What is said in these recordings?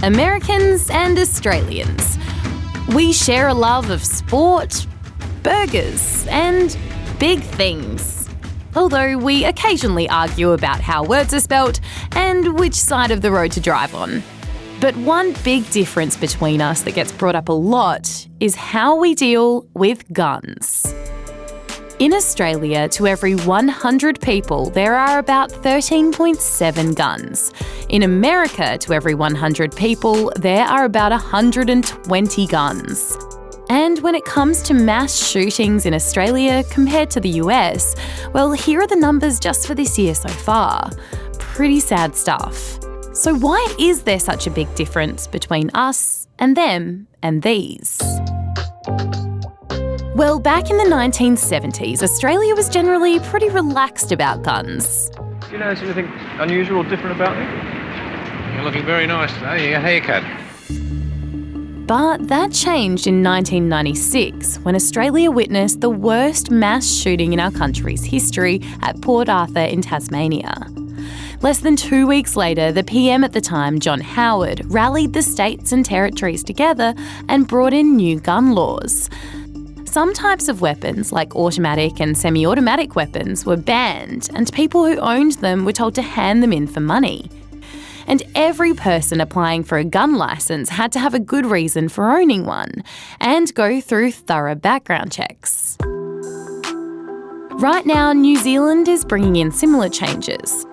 Americans and Australians. We share a love of sport, burgers, and big things. Although we occasionally argue about how words are spelt and which side of the road to drive on. But one big difference between us that gets brought up a lot is how we deal with guns. In Australia, to every 100 people, there are about 13.7 guns. In America, to every 100 people, there are about 120 guns. And when it comes to mass shootings in Australia compared to the US, well, here are the numbers just for this year so far. Pretty sad stuff. So why is there such a big difference between us and them and these? Well, back in the 1970s, Australia was generally pretty relaxed about guns. Do you notice anything unusual or different about me? You're looking very nice today. Your haircut. But that changed in 1996 when Australia witnessed the worst mass shooting in our country's history at Port Arthur in Tasmania. Less than 2 weeks later, the PM at the time, John Howard, rallied the states and territories together and brought in new gun laws. Some types of weapons, like automatic and semi-automatic weapons, were banned, and people who owned them were told to hand them in for money. And every person applying for a gun licence had to have a good reason for owning one, and go through thorough background checks. Right now, New Zealand is bringing in similar changes.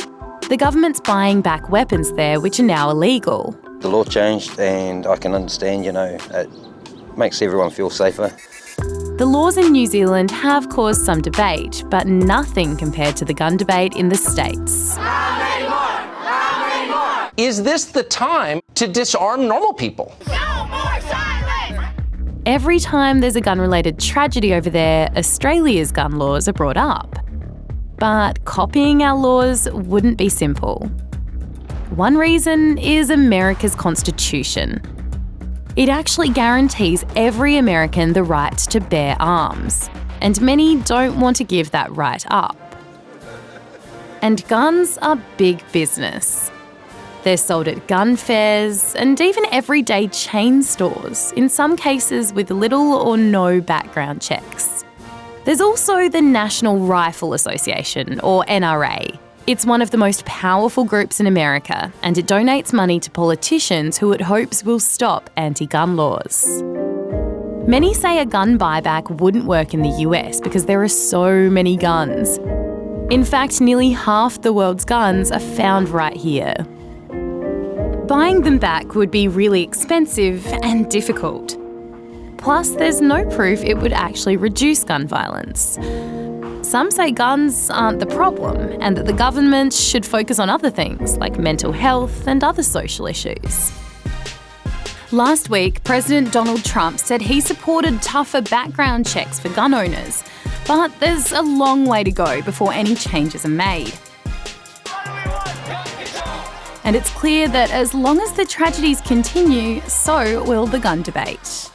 The government's buying back weapons there which are now illegal. The law changed and I can understand, it makes everyone feel safer. The laws in New Zealand have caused some debate, but nothing compared to the gun debate in the States. How many more? How many more? Is this the time to disarm normal people? No more silence! Every time there's a gun-related tragedy over there, Australia's gun laws are brought up. But copying our laws wouldn't be simple. One reason is America's Constitution. It actually guarantees every American the right to bear arms, and many don't want to give that right up. And guns are big business. They're sold at gun fairs and even everyday chain stores, in some cases with little or no background checks. There's also the National Rifle Association, or NRA. It's one of the most powerful groups in America, and it donates money to politicians who it hopes will stop anti-gun laws. Many say a gun buyback wouldn't work in the US because there are so many guns. In fact, nearly half the world's guns are found right here. Buying them back would be really expensive and difficult. Plus, there's no proof it would actually reduce gun violence. Some say guns aren't the problem and that the government should focus on other things like mental health and other social issues. Last week, President Donald Trump said he supported tougher background checks for gun owners, but there's a long way to go before any changes are made. And it's clear that as long as the tragedies continue, so will the gun debate.